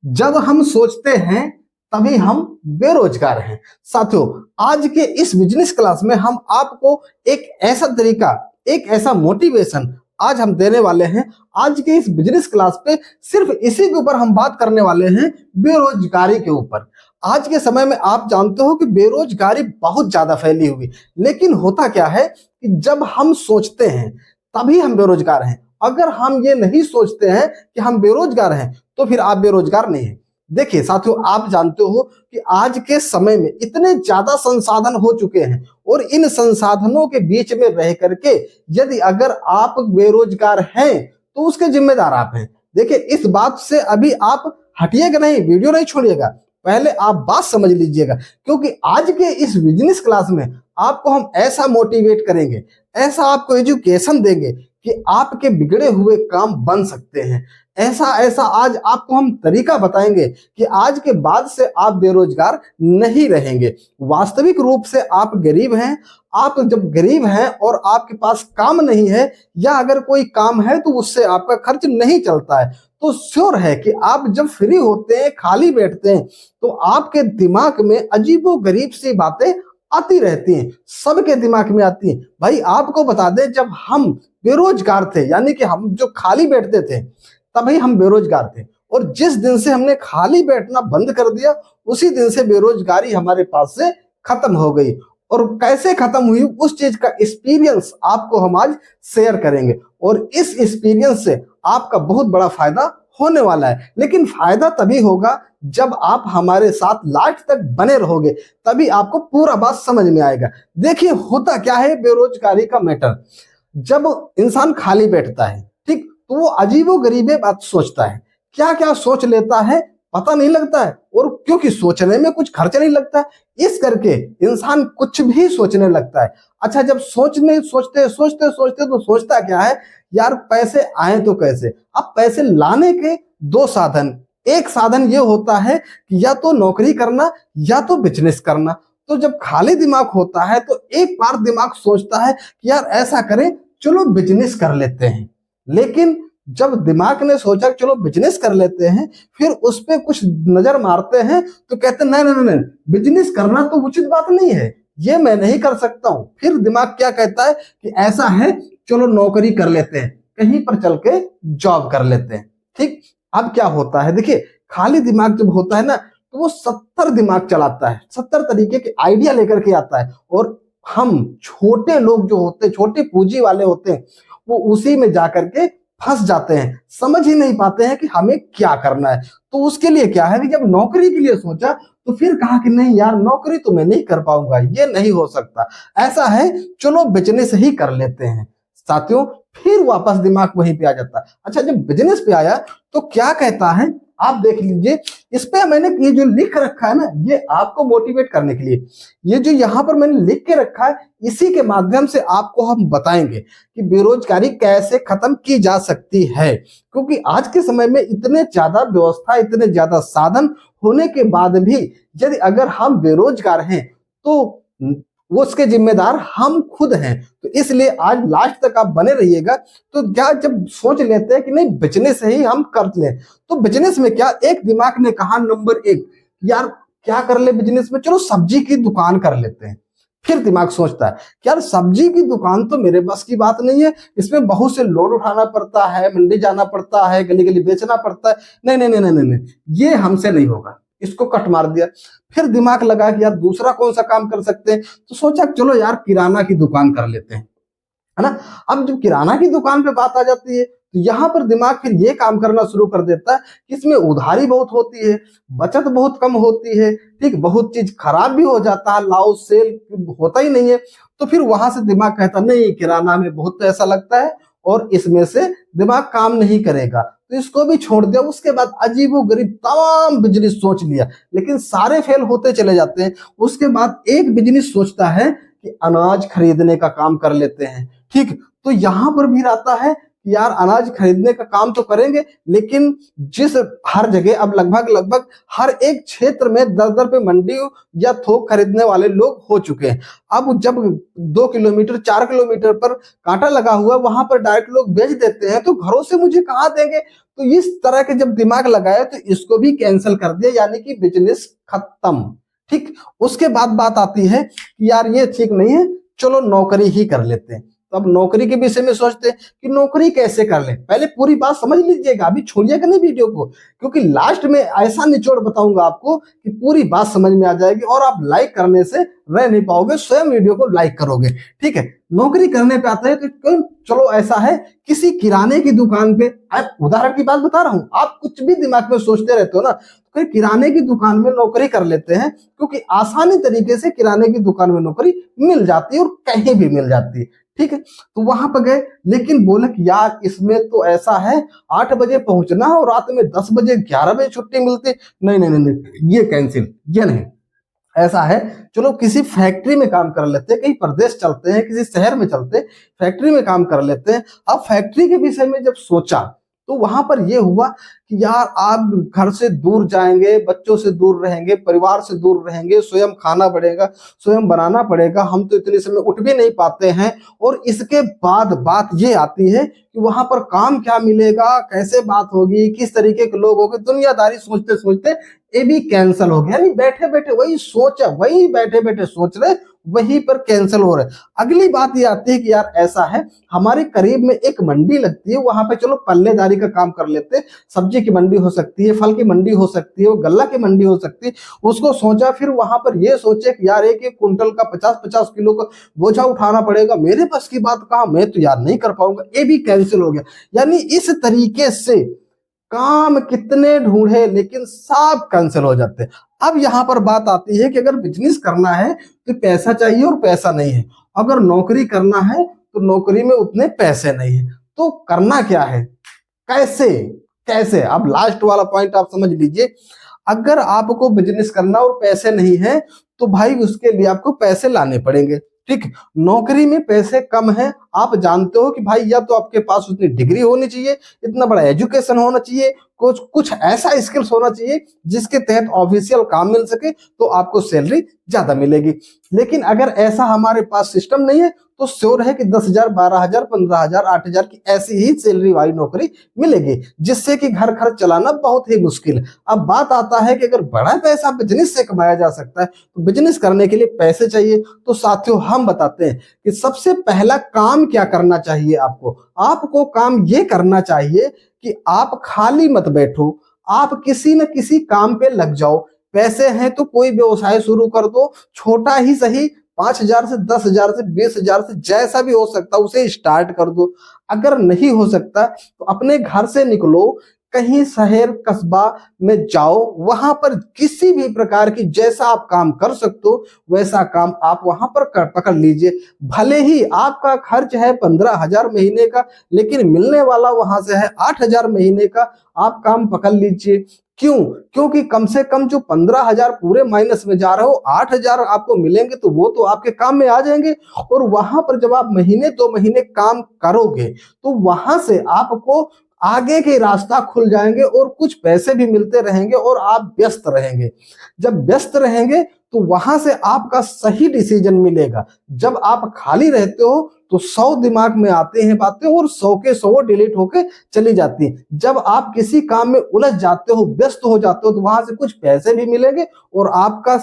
जब हम सोचते हैं तभी हम बेरोजगार हैं। साथियों, आज के इस बिजनेस क्लास में हम आपको एक ऐसा तरीका, एक ऐसा मोटिवेशन आज हम देने वाले हैं। आज के इस बिजनेस क्लास पे सिर्फ इसी के ऊपर हम बात करने वाले हैं, बेरोजगारी के ऊपर। आज के समय में आप जानते हो कि बेरोजगारी बहुत ज्यादा फैली हुई, लेकिन होता क्या है कि जब हम सोचते हैं तभी हम बेरोजगार हैं। अगर हम ये नहीं सोचते हैं कि हम बेरोजगार हैं तो फिर आप बेरोजगार नहीं हैं। देखिए साथियों, आप जानते हो कि आज के समय में इतने ज्यादा संसाधन हो चुके हैं और इन संसाधनों के बीच में रह करके यदि अगर आप बेरोजगार हैं तो उसके जिम्मेदार आप हैं। देखिए, इस बात से अभी आप हटिएगा नहीं, वीडियो नहीं छोड़िएगा, पहले आप बात समझ लीजिएगा, क्योंकि आज के इस बिजनेस क्लास में आपको हम ऐसा मोटिवेट करेंगे, ऐसा आपको एजुकेशन देंगे कि आपके बिगड़े हुए काम बन सकते हैं। ऐसा ऐसा आज आपको हम तरीका बताएंगे कि आज के बाद से आप बेरोजगार नहीं रहेंगे। वास्तविक रूप से आप गरीब हैं। आप जब गरीब हैं और आपके पास काम नहीं है, या अगर कोई काम है तो उससे आपका खर्च नहीं चलता है, तो श्योर है कि आप जब फ्री होते हैं, खाली बैठते हैं, तो आपके दिमाग में अजीबोगरीब सी बातें आती रहती हैं। सबके दिमाग में आती हैं। भाई आपको बता दें, जब हम बेरोजगार थे, यानी कि हम जो खाली बैठते थे, तभी हम बेरोजगार थे, और जिस दिन से हमने खाली बैठना बंद कर दिया उसी दिन से बेरोजगारी हमारे पास से खत्म हो गई। और कैसे खत्म हुई उस चीज का एक्सपीरियंस आपको हम आज शेयर करेंगे, और इस एक्सपीरियंस से आपका बहुत बड़ा फायदा होने वाला है। लेकिन फायदा तभी होगा जब आप हमारे साथ लास्ट तक बने रहोगे, तभी आपको पूरा बात समझ में आएगा। देखिए, होता क्या है बेरोजगारी का मैटर, जब इंसान खाली बैठता है, ठीक, तो वो अजीबोगरीबे बात सोचता है। क्या क्या सोच लेता है पता नहीं लगता है, और क्योंकि सोचने में कुछ खर्च नहीं लगता है, इस करके इंसान कुछ भी सोचने लगता है। अच्छा, जब सोचते सोचते तो सोचता क्या है, यार पैसे आए तो कैसे। अब पैसे लाने के दो साधन, एक साधन ये होता है कि या तो नौकरी करना या तो बिजनेस करना। तो जब खाली दिमाग होता है तो एक बार दिमाग सोचता है कि यार ऐसा करें, चलो बिजनेस कर लेते हैं। लेकिन जब दिमाग ने सोचा कि चलो बिजनेस कर लेते हैं, फिर उस पर कुछ नजर मारते हैं तो कहते हैं नहीं नहीं नहीं, बिजनेस करना तो उचित बात नहीं है, ये मैं नहीं कर सकता हूं। फिर दिमाग क्या कहता है कि ऐसा है, चलो नौकरी कर लेते हैं, कहीं पर चल के जॉब कर लेते हैं। ठीक, अब क्या होता है, देखिए खाली दिमाग जब होता है ना, तो वो 70 दिमाग चलाता है, 70 तरीके के आइडिया लेकर के आता है, और हम छोटे लोग जो होते हैं, छोटे पूंजी वाले होते हैं, वो उसी में जाकर के फंस जाते हैं, समझ ही नहीं पाते हैं कि हमें क्या करना है। तो उसके लिए क्या है कि जब नौकरी के लिए सोचा तो फिर कहा कि नहीं यार, नौकरी तो मैं नहीं कर पाऊंगा, ये नहीं हो सकता, ऐसा है चलो बिजनेस ही कर लेते हैं। साथियों, फिर वापस दिमाग वहीं पे आ जाता है। अच्छा, जब बिजनेस पे आया तो क्या कहता है, आप देख लीजिए, इस पे मैंने ये जो लिख रखा है ना, ये आपको मोटिवेट करने के लिए, ये जो यहाँ पर मैंने लिख के रखा है, इसी के माध्यम से आपको हम बताएंगे कि बेरोजगारी कैसे खत्म की जा सकती है। क्योंकि आज के समय में इतने ज्यादा व्यवस्था, इतने ज्यादा साधन होने के बाद भी यदि अगर हम बेरोजगार हैं तो वो उसके जिम्मेदार हम खुद हैं। तो इसलिए आज लास्ट तक आप बने रहिएगा। तो क्या, जब सोच लेते हैं कि नहीं बिजनेस ही हम कर लें, तो बिजनेस में क्या, एक दिमाग ने कहा नंबर 1, यार क्या कर ले बिजनेस में, चलो सब्जी की दुकान कर लेते हैं। फिर दिमाग सोचता है कि यार सब्जी की दुकान तो मेरे बस की बात नहीं है, इसमें बहुत से लोड उठाना पड़ता है, मंडी जाना पड़ता है, गली गली बेचना पड़ता है, नहीं नहीं नहीं नहीं नहीं, ये हमसे नहीं होगा, इसको कट मार दिया। फिर दिमाग लगा कि यार दूसरा कौन सा काम कर सकते हैं, तो सोचा चलो यार किराना की दुकान कर लेते हैं, है ना। अब जब किराना की दुकान पे बात आ जाती है तो यहाँ पर दिमाग फिर ये काम करना शुरू कर देता है कि इसमें उधारी बहुत होती है, बचत बहुत कम होती है, ठीक, बहुत चीज खराब भी हो जाता है, लाओ सेल होता ही नहीं है। तो फिर वहां से दिमाग कहता नहीं, किराना में बहुत पैसा लगता है और इसमें से दिमाग काम नहीं करेगा, तो इसको भी छोड़ दिया। उसके बाद अजीबोगरीब तमाम बिजनेस सोच लिया, लेकिन सारे फेल होते चले जाते हैं। उसके बाद एक बिजनेस सोचता है कि अनाज खरीदने का काम कर लेते हैं, ठीक, तो यहां पर भी आता है कि यार अनाज खरीदने का काम तो करेंगे, लेकिन जिस हर जगह अब लगभग हर एक क्षेत्र में दर दर पे मंडी या थोक खरीदने वाले लोग हो चुके हैं। अब जब 2 किलोमीटर 4 किलोमीटर पर कांटा लगा हुआ वहां पर डायरेक्ट लोग बेच देते हैं, तो घरों से मुझे कहाँ देंगे। तो इस तरह के जब दिमाग लगाया तो इसको भी कैंसिल कर दिया, यानी कि बिजनेस खत्म। ठीक, उसके बाद बात आती है कि यार ये ठीक नहीं है, चलो नौकरी ही कर लेते हैं। तो अब नौकरी के विषय में सोचते हैं कि नौकरी कैसे कर ले। पहले पूरी बात समझ लीजिएगा, अभी छोड़िएगा नहीं वीडियो को, क्योंकि लास्ट में ऐसा निचोड़ बताऊंगा आपको कि पूरी बात समझ में आ जाएगी और आप लाइक करने से रह नहीं पाओगे, स्वयं वीडियो को लाइक करोगे। ठीक है, नौकरी करने पे आते हैं तो चलो ऐसा है, किसी किराने की दुकान पे, उदाहरण की बात बता रहा हूं, आप कुछ भी दिमाग में सोचते रहते हो ना, तो किराने की दुकान में नौकरी कर लेते हैं, क्योंकि आसानी तरीके से किराने की दुकान में नौकरी मिल जाती है और कहीं भी मिल जाती है। ठीक है, तो वहां पर गए, लेकिन बोले कि यार इसमें तो ऐसा है 8 बजे पहुंचना है और रात में 10 बजे 11 बजे छुट्टी मिलती। नहीं नहीं नहीं, ये कैंसिल, ये नहीं। ऐसा है, चलो किसी फैक्ट्री में काम कर लेते हैं, कहीं प्रदेश चलते हैं, किसी शहर में चलते हैं, फैक्ट्री में काम कर लेते हैं। अब फैक्ट्री के विषय में जब सोचा तो वहां पर यह हुआ कि यार आप घर से दूर जाएंगे, बच्चों से दूर रहेंगे, परिवार से दूर रहेंगे, स्वयं खाना पड़ेगा, स्वयं बनाना पड़ेगा, हम तो इतने समय उठ भी नहीं पाते हैं। और इसके बाद बात ये आती है कि वहां पर काम क्या मिलेगा, कैसे बात होगी, किस तरीके के लोग होंगे, दुनियादारी सोचते सोचते ये भी कैंसिल हो गया। यानी बैठे बैठे वही सोच, वही बैठे बैठे सोच रहे, वहीं पर कैंसिल हो रहा है। अगली बात ये आती है कि यार ऐसा है, हमारे करीब में एक मंडी लगती है, वहां पे चलो पल्लेदारी का काम कर लेते हैं, सब्जी की मंडी हो सकती है, फल की मंडी हो सकती है, गल्ला की मंडी हो सकती है। उसको सोचा, फिर वहां पर ये सोचे कि यार एक एक कुंटल का 50-50 किलो का बोझा उठाना पड़ेगा, मेरे पास की बात कहा, मैं तो यार नहीं कर पाऊंगा, ये भी कैंसिल हो गया। यानी इस तरीके से काम कितने ढूंढे लेकिन सब कैंसिल हो जाते हैं। अब यहां पर बात आती है कि अगर बिजनेस करना है तो पैसा चाहिए और पैसा नहीं है, अगर नौकरी करना है तो नौकरी में उतने पैसे नहीं है, तो करना क्या है, कैसे कैसे। अब लास्ट वाला पॉइंट आप समझ लीजिए, अगर आपको बिजनेस करना और पैसे नहीं है तो भाई उसके लिए आपको पैसे लाने पड़ेंगे। ठीक, नौकरी में पैसे कम है, आप जानते हो कि भाई या तो आपके पास उतनी डिग्री होनी चाहिए, इतना बड़ा एजुकेशन होना चाहिए, कुछ ऐसा स्किल्स होना चाहिए जिसके तहत ऑफिशियल काम मिल सके, तो आपको सैलरी ज्यादा मिलेगी। लेकिन अगर ऐसा हमारे पास सिस्टम नहीं है तो श्योर है कि 10,000, 12,000, 15,000, 8,000 की ऐसी ही सैलरी वाली नौकरी मिलेगी, जिससे कि घर खर्च चलाना बहुत ही मुश्किल। अब बात आता है कि अगर बड़ा पैसा बिजनेस से कमाया जा सकता है तो बिजनेस करने के लिए पैसे चाहिए। तो साथियों हम बताते हैं कि सबसे पहला काम क्या करना चाहिए आपको। आपको काम ये करना चाहिए कि आप खाली मत बैठो, आप किसी न किसी काम पे लग जाओ। पैसे हैं तो कोई व्यवसाय शुरू कर दो, छोटा ही सही, 5,000 से 10,000 से 20,000 से जैसा भी हो सकता है उसे स्टार्ट कर दो। अगर नहीं हो सकता तो अपने घर से निकलो, कहीं शहर कस्बा में जाओ, वहां पर किसी भी प्रकार की जैसा आप काम कर सकते हो वैसा काम आप वहां पर पकड़ लीजिए। भले ही आपका खर्च है 15,000 महीने का, लेकिन मिलने वाला वहां से है 8,000 महीने का, आप काम पकड़ लीजिए। क्यों? क्योंकि कम से कम जो 15,000 पूरे माइनस में जा रहे हो, 8,000 आपको मिलेंगे तो वो तो आपके काम में आ जाएंगे। और वहां पर जब आप महीने 2 महीने काम करोगे तो वहां से आपको आगे के रास्ता खुल जाएंगे और कुछ पैसे भी मिलते रहेंगे और आप व्यस्त रहेंगे। जब व्यस्त रहेंगे तो वहां से आपका सही डिसीजन मिलेगा। जब आप खाली रहते हो तो 100 दिमाग में आते हैं बातें और 100 के 100 डिलीट होके चली जाती हैं। जब आप किसी काम में उलझ जाते हो, व्यस्त हो जाते हो, तो वहां से कुछ पैसे भी मिलेंगे और आपका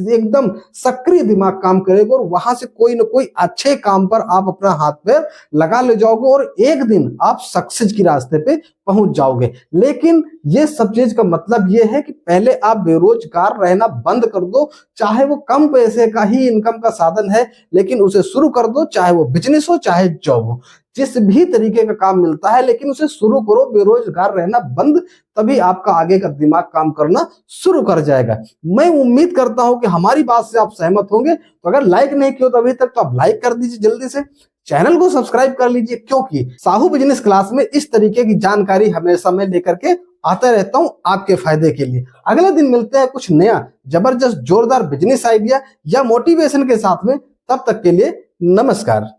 एकदम सक्रिय दिमाग काम करेगा और वहां से कोई ना कोई अच्छे काम पर आप अपना हाथ पैर लगा ले जाओगे और एक दिन आप सक्सेस की रास्ते पे पहुंच जाओगे। लेकिन ये सब चीज का मतलब ये है कि पहले आप बेरोजगार रहना बंद कर दो, चाहे वो कम पैसे का ही इनकम का साधन है, लेकिन उसे शुरू कर दो, चाहे वो बिजनेस हो चाहे जॉब हो, जिस भी तरीके का काम मिलता है, लेकिन उसे शुरू करो। बेरोजगार रहना बंद, तभी आपका आगे का दिमाग काम करना शुरू कर जाएगा। मैं उम्मीद करता हूं कि हमारी बात से आप सहमत होंगे। तो अगर लाइक नहीं किया तो अभी तक, तो आप लाइक कर दीजिए, जल्दी से चैनल को सब्सक्राइब कर लीजिए, क्योंकि साहू बिजनेस क्लास में इस तरीके की जानकारी हमेशा मैं लेकर के आता रहता हूं आपके फायदे के लिए। अगले दिन मिलते हैं कुछ नया जबरदस्त जोरदार बिजनेस आइडिया या मोटिवेशन के साथ में। तब तक के लिए नमस्कार।